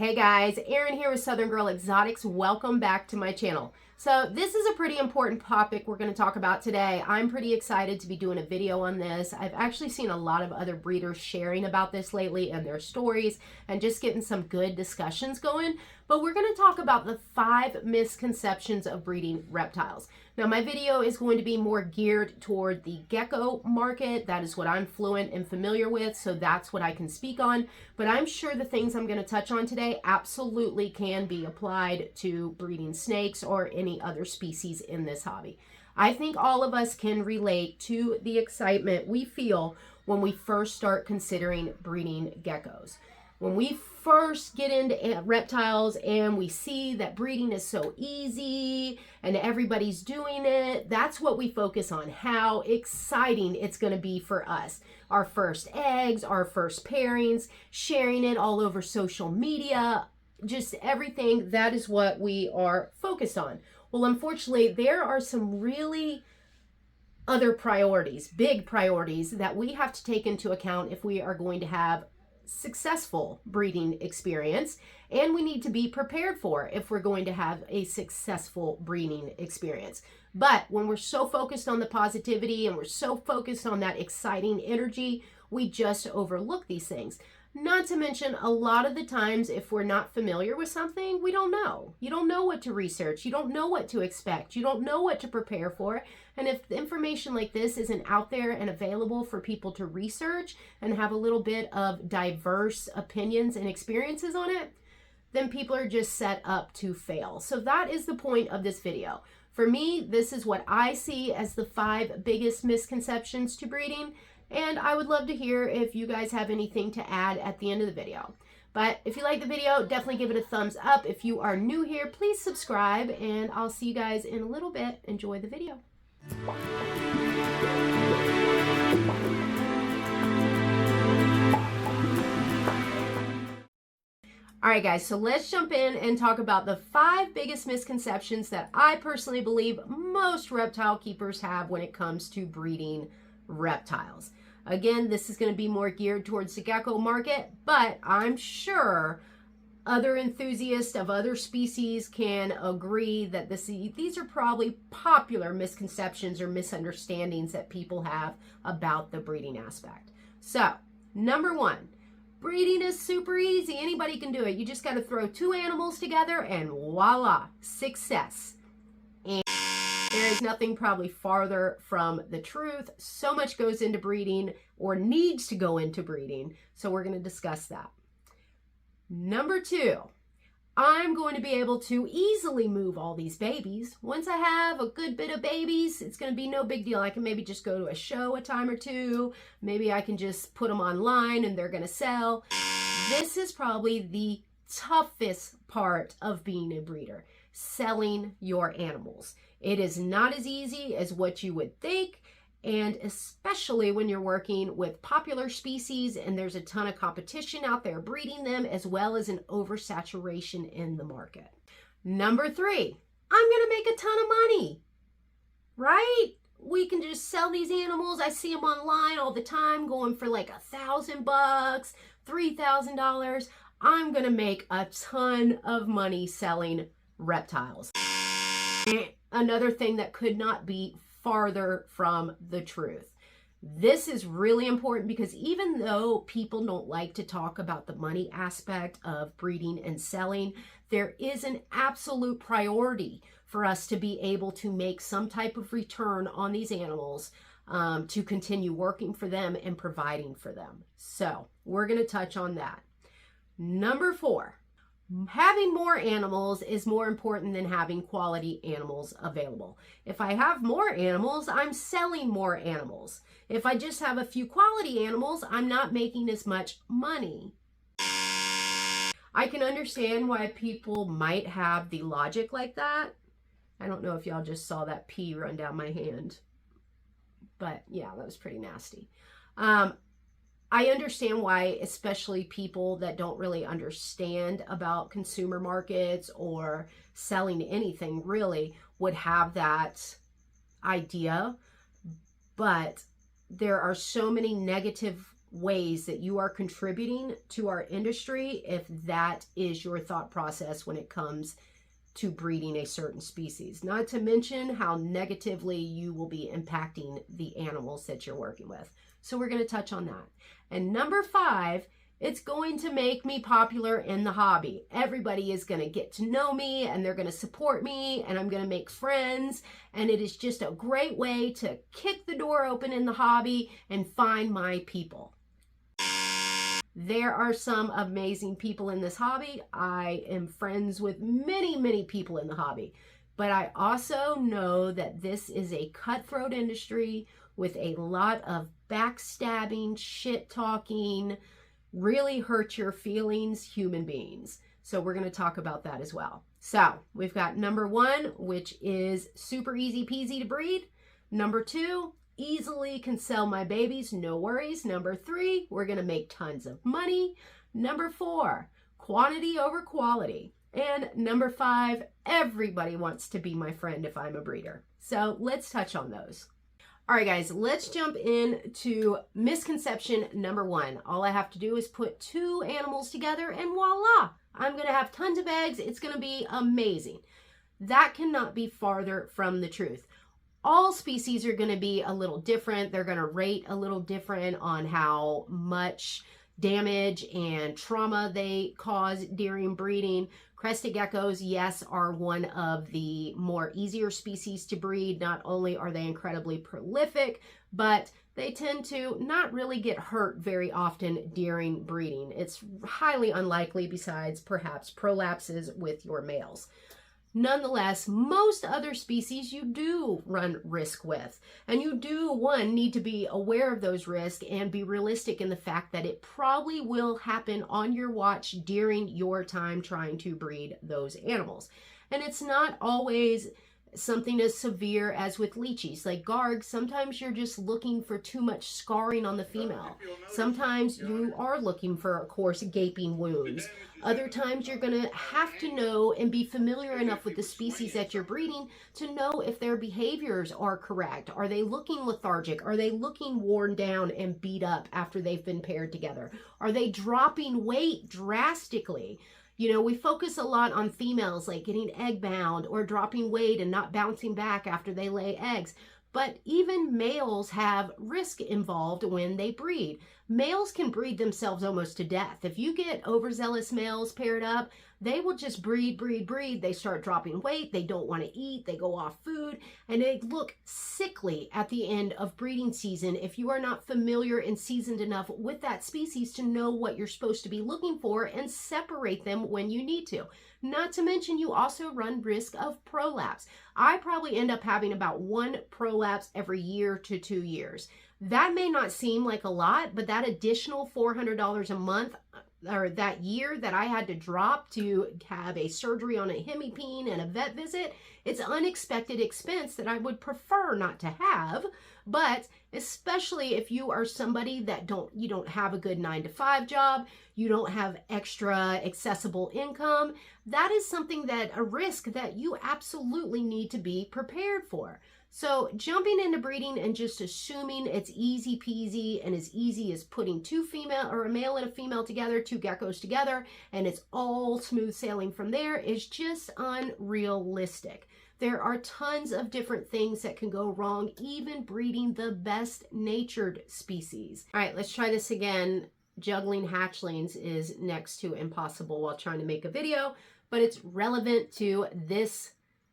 Hey guys, Erin here with Southern Girl Exotics. Welcome back to my channel. So this is a pretty important topic we're going to talk about today. I'm pretty excited to be doing a video on this. I've actually seen a lot of other breeders sharing about this lately and their stories and just getting some good discussions going. But we're going to talk about the 5 misconceptions of breeding reptiles. Now my video is going to be more geared toward the gecko market. That is what I'm fluent and familiar with, so that's what I can speak on. But I'm sure the things I'm going to touch on today absolutely can be applied to breeding snakes or any other species in this hobby. I think all of us can relate to the excitement we feel when we first start considering breeding geckos. When we first get into reptiles and we see that breeding is so easy and everybody's doing it, that's what we focus on, how exciting it's going to be for us. Our first eggs, our first pairings, sharing it all over social media, just everything, that is what we are focused on. Well, unfortunately, there are some really other priorities, big priorities that we have to take into account if we are going to have successful breeding experience, and we need to be prepared for if we're going to have a successful breeding experience. But when we're so focused on the positivity and we're so focused on that exciting energy, we just overlook these things. Not to mention, a lot of the times, if we're not familiar with something, we don't know. You don't know what to research. You don't know what to expect. You don't know what to prepare for. And if information like this isn't out there and available for people to research and have a little bit of diverse opinions and experiences on it, then people are just set up to fail. So that is the point of this video. For me, this is what I see as the 5 biggest misconceptions to breeding. And I would love to hear if you guys have anything to add at the end of the video. But if you like the video, definitely give it a thumbs up. If you are new here, please subscribe, and I'll see you guys in a little bit. Enjoy the video. All right, guys, so let's jump in and talk about the 5 biggest misconceptions that I personally believe most reptile keepers have when it comes to breeding reptiles. Again, this is going to be more geared towards the gecko market, but I'm sure other enthusiasts of other species can agree that these are probably popular misconceptions or misunderstandings that people have about the breeding aspect. So, number 1, breeding is super easy. Anybody can do it. You just got to throw 2 animals together and voila, success. And there is nothing probably farther from the truth. So much goes into breeding, or needs to go into breeding. So we're going to discuss that. Number 2, I'm going to be able to easily move all these babies. Once I have a good bit of babies, it's going to be no big deal. I can maybe just go to a show a time or two. Maybe I can just put them online and they're going to sell. This is probably the toughest part of being a breeder, selling your animals. It is not as easy as what you would think, and especially when you're working with popular species and there's a ton of competition out there breeding them, as well as an oversaturation in the market. Number 3, I'm going to make a ton of money, right? We can just sell these animals. I see them online all the time going for like $1,000, $3,000. I'm going to make a ton of money selling reptiles. Another thing that could not be farther from the truth. This is really important because even though people don't like to talk about the money aspect of breeding and selling, there is an absolute priority for us to be able to make some type of return on these animals, to continue working for them and providing for them. So we're going to touch on that. Number 4. Having more animals is more important than having quality animals available. If I have more animals, I'm selling more animals. If I just have a few quality animals, I'm not making as much money. I can understand why people might have the logic like that. I don't know if y'all just saw that pee run down my hand, but yeah, that was pretty nasty. I understand why, especially people that don't really understand about consumer markets or selling anything really, would have that idea. But there are so many negative ways that you are contributing to our industry if that is your thought process when it comes to breeding a certain species. Not to mention how negatively you will be impacting the animals that you're working with. So we're going to touch on that. And number 5, it's going to make me popular in the hobby. Everybody is going to get to know me and they're going to support me and I'm going to make friends. And it is just a great way to kick the door open in the hobby and find my people. There are some amazing people in this hobby. I am friends with many, many people in the hobby. But I also know that this is a cutthroat industry with a lot of backstabbing, shit talking, really hurt your feelings human beings. So we're going to talk about that as well. So we've got number 1, which is super easy peasy to breed. Number 2, easily can sell my babies, no worries. Number 3, we're going to make tons of money. Number 4, quantity over quality. And number 5, everybody wants to be my friend if I'm a breeder. So let's touch on those. All right, guys, let's jump into misconception number 1. All I have to do is put 2 animals together and voila, I'm going to have tons of eggs. It's going to be amazing. That cannot be farther from the truth. All species are going to be a little different. They're going to rate a little different on how much damage and trauma they cause during breeding. Crested geckos, yes, are one of the more easier species to breed. Not only are they incredibly prolific, but they tend to not really get hurt very often during breeding. It's highly unlikely besides perhaps prolapses with your males. Nonetheless, most other species you do run risk with, and you do, one, need to be aware of those risks and be realistic in the fact that it probably will happen on your watch during your time trying to breed those animals. And it's not always something as severe as with leechies. Like Garg, sometimes you're just looking for too much scarring on the female. Sometimes you are looking for, of course, gaping wounds. Other times you're going to have to know and be familiar enough with the species that you're breeding to know if their behaviors are correct. Are they looking lethargic? Are they looking worn down and beat up after they've been paired together? Are they dropping weight drastically? You know, we focus a lot on females like getting egg bound or dropping weight and not bouncing back after they lay eggs. But even males have risk involved when they breed. Males can breed themselves almost to death. If you get overzealous males paired up, they will just breed. They start dropping weight. They don't want to eat. They go off food. And they look sickly at the end of breeding season if you are not familiar and seasoned enough with that species to know what you're supposed to be looking for and separate them when you need to. Not to mention, you also run risk of prolapse. I probably end up having about 1 prolapse every year to 2 years. That may not seem like a lot, but that additional $400 a month or that year that I had to drop to have a surgery on a hemipene and a vet visit, it's unexpected expense that I would prefer not to have. But especially if you are somebody that you don't have a good 9-to-5 job, you don't have extra accessible income, that is something a risk that you absolutely need to be prepared for. So jumping into breeding and just assuming it's easy peasy and as easy as putting a male and a female together, 2 geckos together, and it's all smooth sailing from there is just unrealistic. There are tons of different things that can go wrong, even breeding the best natured species. All right, let's try this again. Juggling hatchlings is next to impossible while trying to make a video, but it's relevant to this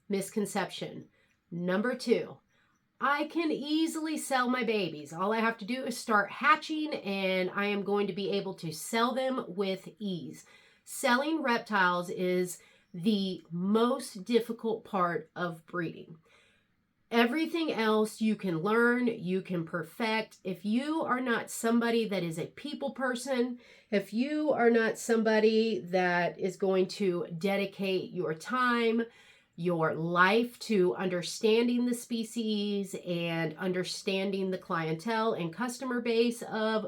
misconception. Number 2, I can easily sell my babies. All I have to do is start hatching and I am going to be able to sell them with ease. Selling reptiles is the most difficult part of breeding. Everything else you can learn, you can perfect. If you are not somebody that is a people person, if you are not somebody that is going to dedicate your time, your life to understanding the species and understanding the clientele and customer base of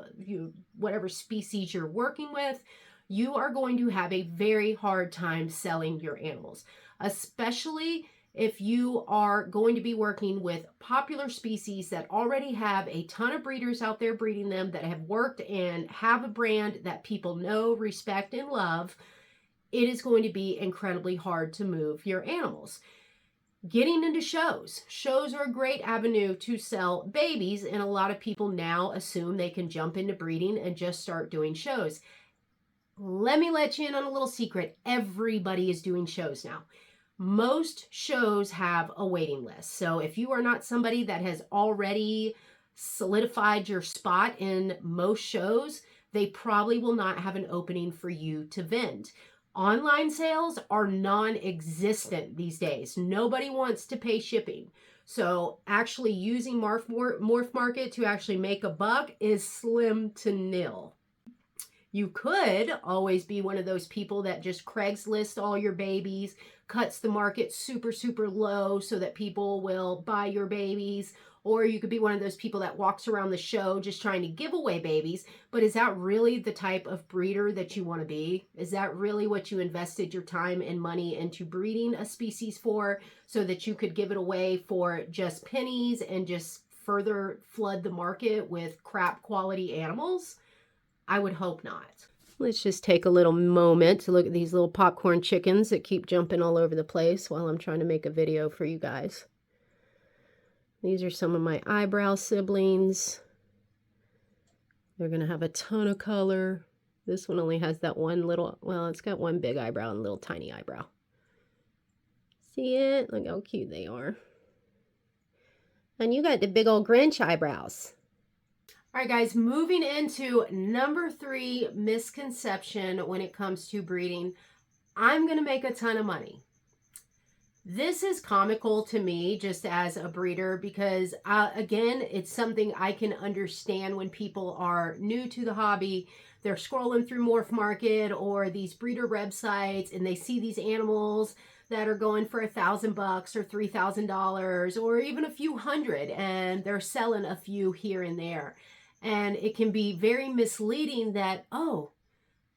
whatever species you're working with, you are going to have a very hard time selling your animals, especially if you are going to be working with popular species that already have a ton of breeders out there breeding them, that have worked and have a brand that people know, respect, and love, it is going to be incredibly hard to move your animals. Getting into shows. Shows are a great avenue to sell babies, and a lot of people now assume they can jump into breeding and just start doing shows. Let me let you in on a little secret. Everybody is doing shows now. Most shows have a waiting list. So if you are not somebody that has already solidified your spot in most shows, they probably will not have an opening for you to vend. Online sales are non-existent these days. Nobody wants to pay shipping. So actually using Morph Market to actually make a buck is slim to nil. You could always be one of those people that just Craigslist all your babies, cuts the market super, super low so that people will buy your babies. Or you could be one of those people that walks around the show just trying to give away babies. But is that really the type of breeder that you want to be? Is that really what you invested your time and money into breeding a species for, so that you could give it away for just pennies and just further flood the market with crap quality animals? I would hope not. Let's just take a little moment to look at these little popcorn chickens that keep jumping all over the place while I'm trying to make a video for you guys. These are some of my eyebrow siblings. They're going to have a ton of color. This one only has that one little, well, it's got one big eyebrow and a little tiny eyebrow. See it? Look how cute they are. And you got the big old Grinch eyebrows. All right, guys, moving into number 3 misconception when it comes to breeding. I'm going to make a ton of money. This is comical to me just as a breeder because, again, it's something I can understand when people are new to the hobby. They're scrolling through Morph Market or these breeder websites and they see these animals that are going for $1,000 or $3,000 or even a few hundred, and they're selling a few here and there. And it can be very misleading that, oh,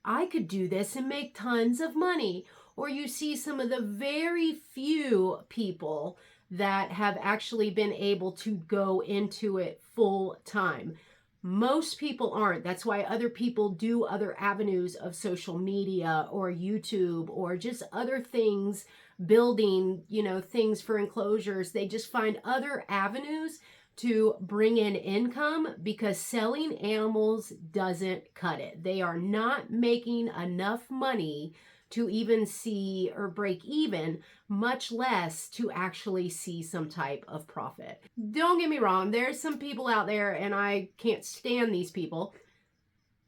I could do this and make tons of money. Or you see some of the very few people that have actually been able to go into it full time. Most people aren't. That's why other people do other avenues of social media or YouTube or just other things, building, things for enclosures. They just find other avenues to bring in income because selling animals doesn't cut it. They are not making enough money to even see or break even, much less to actually see some type of profit. Don't get me wrong, there's some people out there, and I can't stand these people.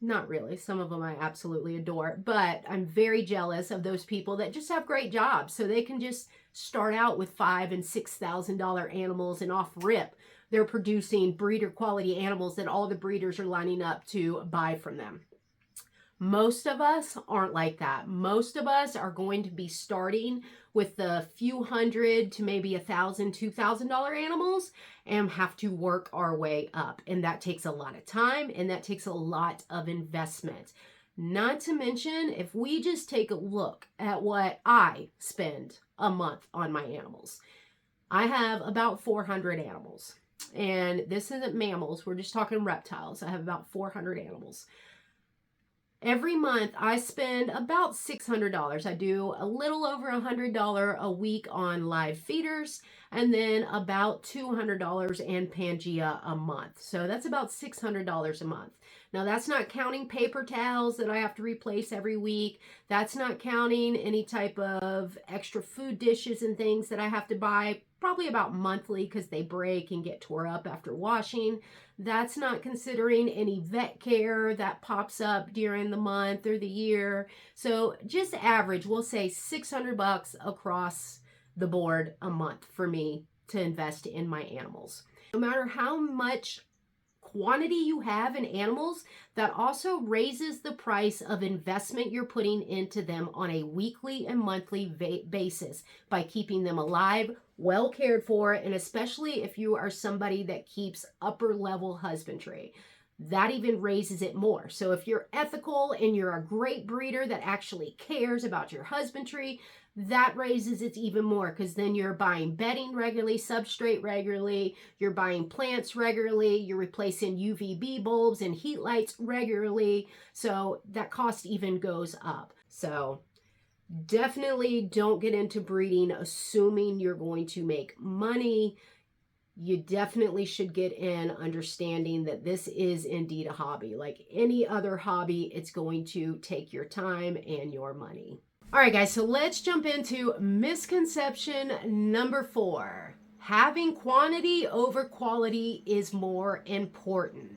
Not really. Some of them I absolutely adore, but I'm very jealous of those people that just have great jobs, so they can just start out with $5,000 and $6,000 animals, and off rip, they're producing breeder quality animals that all the breeders are lining up to buy from them. Most of us aren't like that. Most of us are going to be starting with the few hundred to maybe $1,000, $2,000 animals and have to work our way up. And that takes a lot of time and that takes a lot of investment. Not to mention, if we just take a look at what I spend a month on my animals, I have about 400 animals. And this isn't mammals, we're just talking reptiles. I have about 400 animals. Every month I spend about $600. I do a little over $100 a week on live feeders and then about $200 in Pangea a month. So that's about $600 a month. Now that's not counting paper towels that I have to replace every week. That's not counting any type of extra food dishes and things that I have to buy probably about monthly because they break and get tore up after washing. That's not considering any vet care that pops up during the month or the year. So just average, we'll say $600 across the board a month for me to invest in my animals. No matter how much quantity you have in animals, that also raises the price of investment you're putting into them on a weekly and monthly basis by keeping them alive, well cared for, and especially if you are somebody that keeps upper level husbandry. that even raises it more. So if you're ethical and you're a great breeder that actually cares about your husbandry, that raises it even more, because then you're buying bedding regularly, substrate regularly, you're buying plants regularly, you're replacing UVB bulbs and heat lights regularly. So that cost even goes up. So definitely don't get into breeding assuming you're going to make money. You definitely should get in understanding that this is indeed a hobby. Like any other hobby, it's going to take your time and your money. All right, guys, so let's jump into misconception number 4. Having quantity over quality is more important.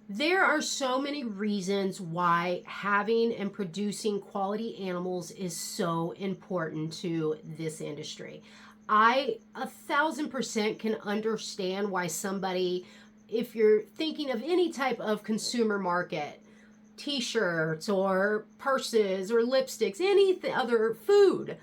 There are so many reasons why having and producing quality animals is so important to this industry. I 1000% can understand why somebody, if you're thinking of any type of consumer market, t-shirts or purses or lipsticks, any other food,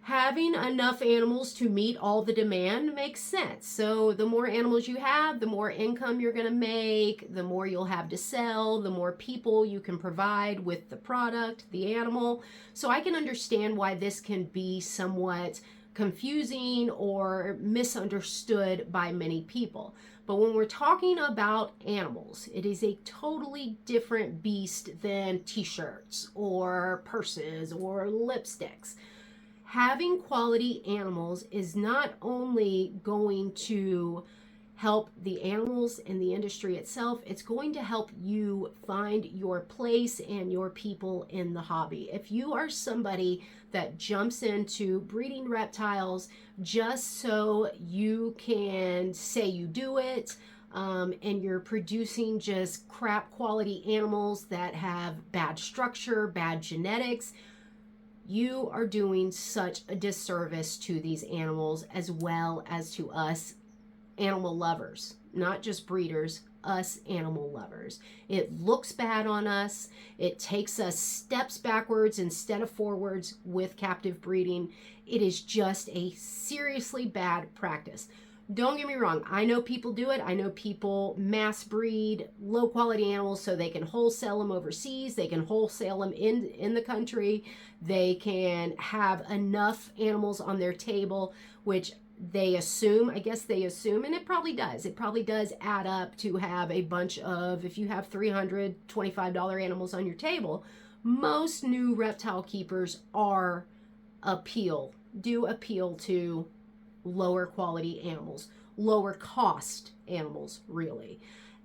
having enough animals to meet all the demand makes sense. So the more animals you have, the more income you're going to make, the more you'll have to sell, the more people you can provide with the product, the animal. So I can understand why this can be somewhat confusing or misunderstood by many people. But when we're talking about animals, it is a totally different beast than t-shirts or purses or lipsticks. Having quality animals is not only going to help the animals and the industry itself, it's going to help you find your place and your people in the hobby. If you are somebody that jumps into breeding reptiles just so you can say you do it, and you're producing just crap quality animals that have bad structure, bad genetics, you are doing such a disservice to these animals as well as to us animal lovers, not just breeders, us animal lovers. It looks bad on us. It takes us steps backwards instead of forwards with captive breeding. It is just a seriously bad practice. Don't get me wrong. I know people do it. I know people mass breed low quality animals so they can wholesale them overseas. They can wholesale them in the country. They can have enough animals on their table, which they assume, I guess they assume, and it probably does add up to have a bunch of, if you have $325 animals on your table, most new reptile keepers do appeal to lower quality animals, lower cost animals, really.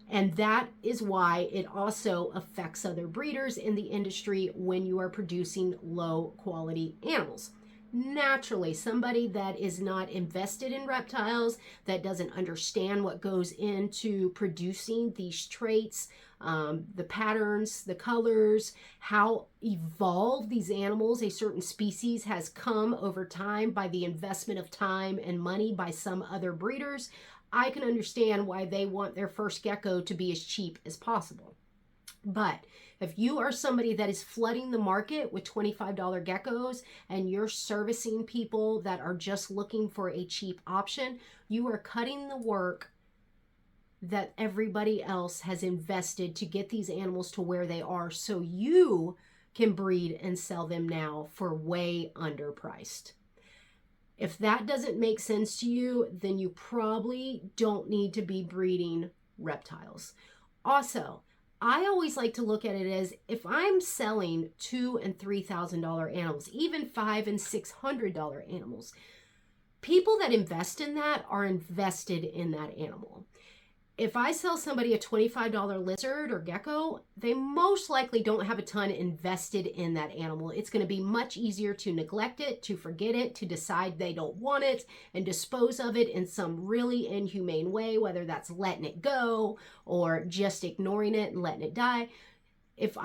And that is why it also affects other breeders in the industry when you are producing low quality animals. Naturally, somebody that is not invested in reptiles, that doesn't understand what goes into producing these traits, the patterns, the colors, how evolved these animals, a certain species, has come over time by the investment of time and money by some other breeders, I can understand why they want their first gecko to be as cheap as possible. But if you are somebody that is flooding the market with $25 geckos and you're servicing people that are just looking for a cheap option, you are cutting the work that everybody else has invested to get these animals to where they are, so you can breed and sell them now for way underpriced. If that doesn't make sense to you, then you probably don't need to be breeding reptiles. Also, I always like to look at it as, if I'm selling $2,000 and $3,000 animals, even $500 and $600 animals, people that invest in that are invested in that animal. If I sell somebody a $25 lizard or gecko, they most likely don't have a ton invested in that animal. It's going to be much easier to neglect it, to forget it, to decide they don't want it, and dispose of it in some really inhumane way, whether that's letting it go or just ignoring it and letting it die. If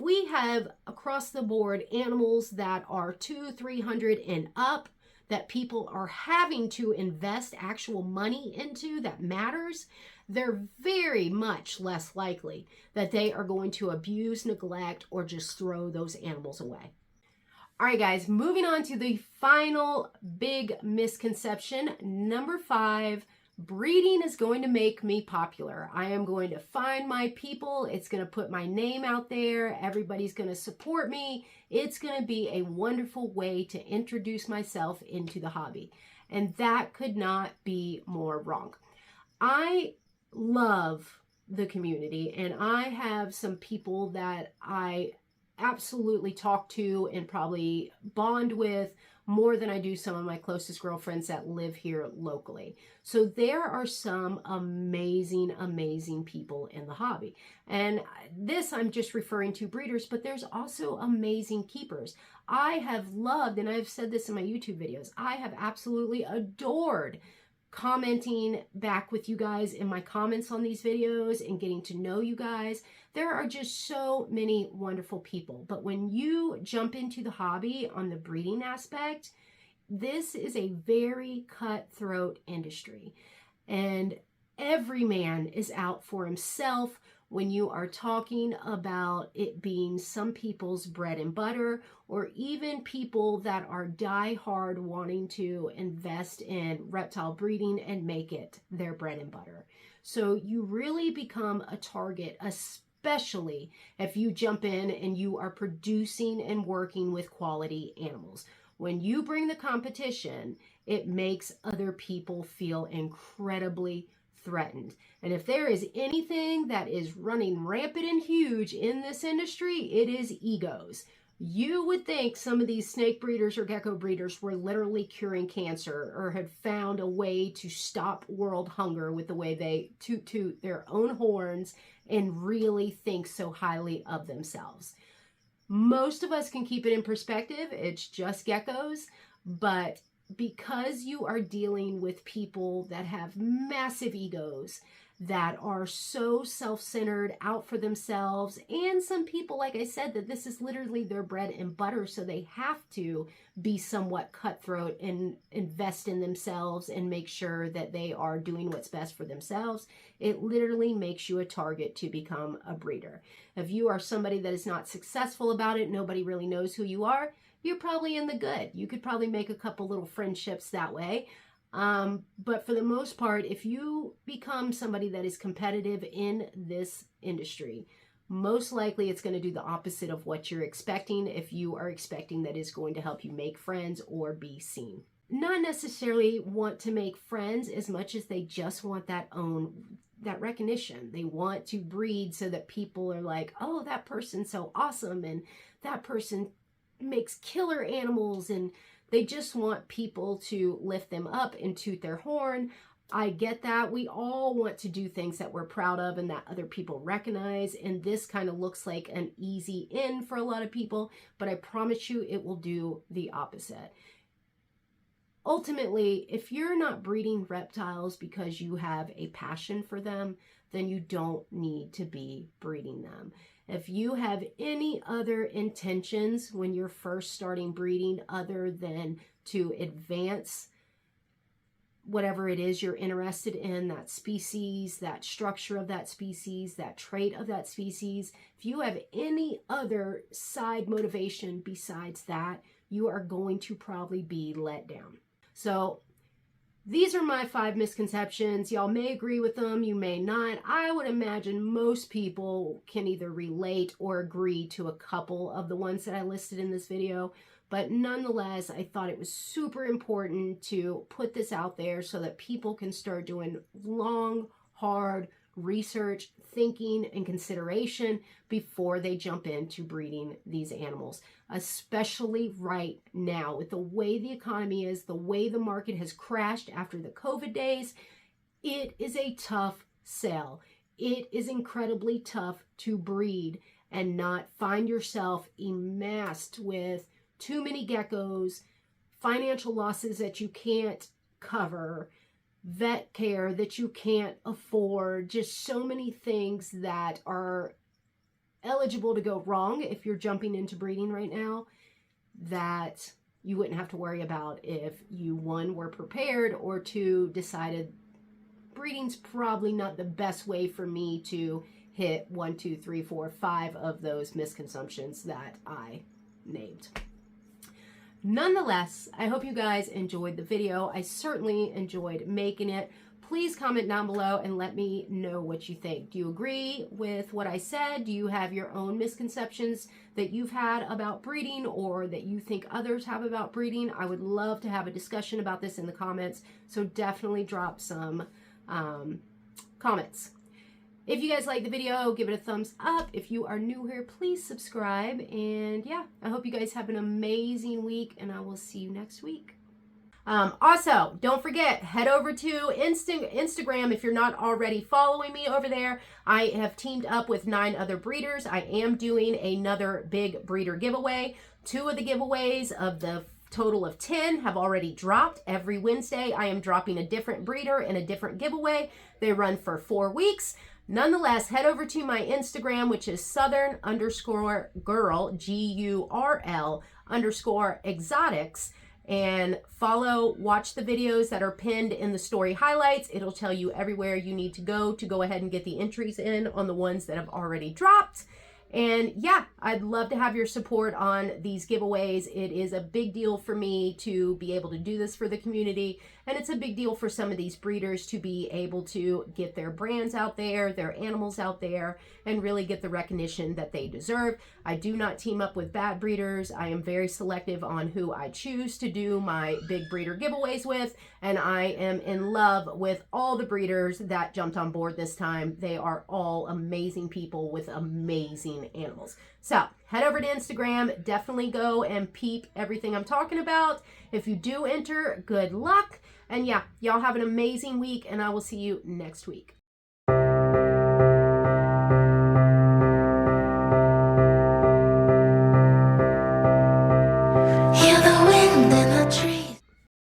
we have across the board animals that are 200, 300 and up, that people are having to invest actual money into, that matters, they're very much less likely that they are going to abuse, neglect, or just throw those animals away. All right, guys, moving on to the final big misconception, number 5, Breeding is going to make me popular. I am going to find my people. It's going to put my name out there. Everybody's going to support me. It's going to be a wonderful way to introduce myself into the hobby. And that could not be more wrong. I love the community, and I have some people that I absolutely talk to and probably bond with more than I do some of my closest girlfriends that live here locally. So there are some amazing, amazing people in the hobby. And this I'm just referring to breeders, but there's also amazing keepers. I have loved, and I've said this in my YouTube videos, I have absolutely adored commenting back with you guys in my comments on these videos and getting to know you guys. There are just so many wonderful people. But when you jump into the hobby on the breeding aspect, this is a very cutthroat industry. And every man is out for himself when you are talking about it being some people's bread and butter, or even people that are die-hard wanting to invest in reptile breeding and make it their bread and butter. So you really become a target, especially if you jump in and you are producing and working with quality animals. When you bring the competition, it makes other people feel incredibly threatened. And if there is anything that is running rampant and huge in this industry, it is egos. You would think some of these snake breeders or gecko breeders were literally curing cancer or had found a way to stop world hunger with the way they toot their own horns and really think so highly of themselves. Most of us can keep it in perspective. It's just geckos, but because you are dealing with people that have massive egos, that are so self-centered, out for themselves, and some people, like I said, that this is literally their bread and butter, so they have to be somewhat cutthroat and invest in themselves and make sure that they are doing what's best for themselves. It literally makes you a target to become a breeder. If you are somebody that is not successful about it, nobody really knows who you are, you're probably in the good. You could probably make a couple little friendships that way. But for the most part, if you become somebody that is competitive in this industry, most likely it's going to do the opposite of what you're expecting if you are expecting that is going to help you make friends or be seen. Not necessarily want to make friends as much as they just want that recognition. They want to breed so that people are like, oh, that person's so awesome, and that person makes killer animals, and they just want people to lift them up and toot their horn. I get that. We all want to do things that we're proud of and that other people recognize, and this kind of looks like an easy in for a lot of people, but I promise you it will do the opposite. Ultimately, if you're not breeding reptiles because you have a passion for them, then you don't need to be breeding them. If you have any other intentions when you're first starting breeding other than to advance whatever it is you're interested in, that species, that structure of that species, that trait of that species, if you have any other side motivation besides that, you are going to probably be let down. So these are my 5 misconceptions. Y'all may agree with them, you may not. I would imagine most people can either relate or agree to a couple of the ones that I listed in this video. But nonetheless, I thought it was super important to put this out there so that people can start doing long, hard research, thinking, and consideration before they jump into breeding these animals, especially right now with the way the economy is, the way the market has crashed after the COVID days. It is a tough sell. It is incredibly tough to breed and not find yourself enmeshed with too many geckos, financial losses that you can't cover, vet care that you can't afford, just so many things that are eligible to go wrong if you're jumping into breeding right now that you wouldn't have to worry about if you, 1, were prepared, or 2, decided breeding's probably not the best way for me to hit 1, 2, 3, 4, 5 of those misconceptions that I named. Nonetheless, I hope you guys enjoyed the video. I certainly enjoyed making it. please comment down below and let me know what you think. Do you agree with what I said? Do you have your own misconceptions that you've had about breeding or that you think others have about breeding? I would love to have a discussion about this in the comments, so definitely drop some comments. If you guys like the video, give it a thumbs up. If you are new here, please subscribe. And yeah, I hope you guys have an amazing week, and I will see you next week. Also, don't forget, head over to Instagram if you're not already following me over there. I have teamed up with 9 other breeders. I am doing another big breeder giveaway. 2 of the giveaways of the total of 10 have already dropped. Every Wednesday, I am dropping a different breeder and a different giveaway. They run for 4 weeks. Nonetheless, head over to my Instagram, which is southern_Gurl, GURL_exotics, and watch the videos that are pinned in the story highlights. It'll tell you everywhere you need to go ahead and get the entries in on the ones that have already dropped. And yeah, I'd love to have your support on these giveaways. It is a big deal for me to be able to do this for the community. And it's a big deal for some of these breeders to be able to get their brands out there, their animals out there, and really get the recognition that they deserve. I do not team up with bad breeders. I am very selective on who I choose to do my big breeder giveaways with. And I am in love with all the breeders that jumped on board this time. They are all amazing people with amazing animals. So head over to Instagram, definitely go and peep everything I'm talking about. If you do enter, good luck. And yeah, y'all have an amazing week, and I will see you next week.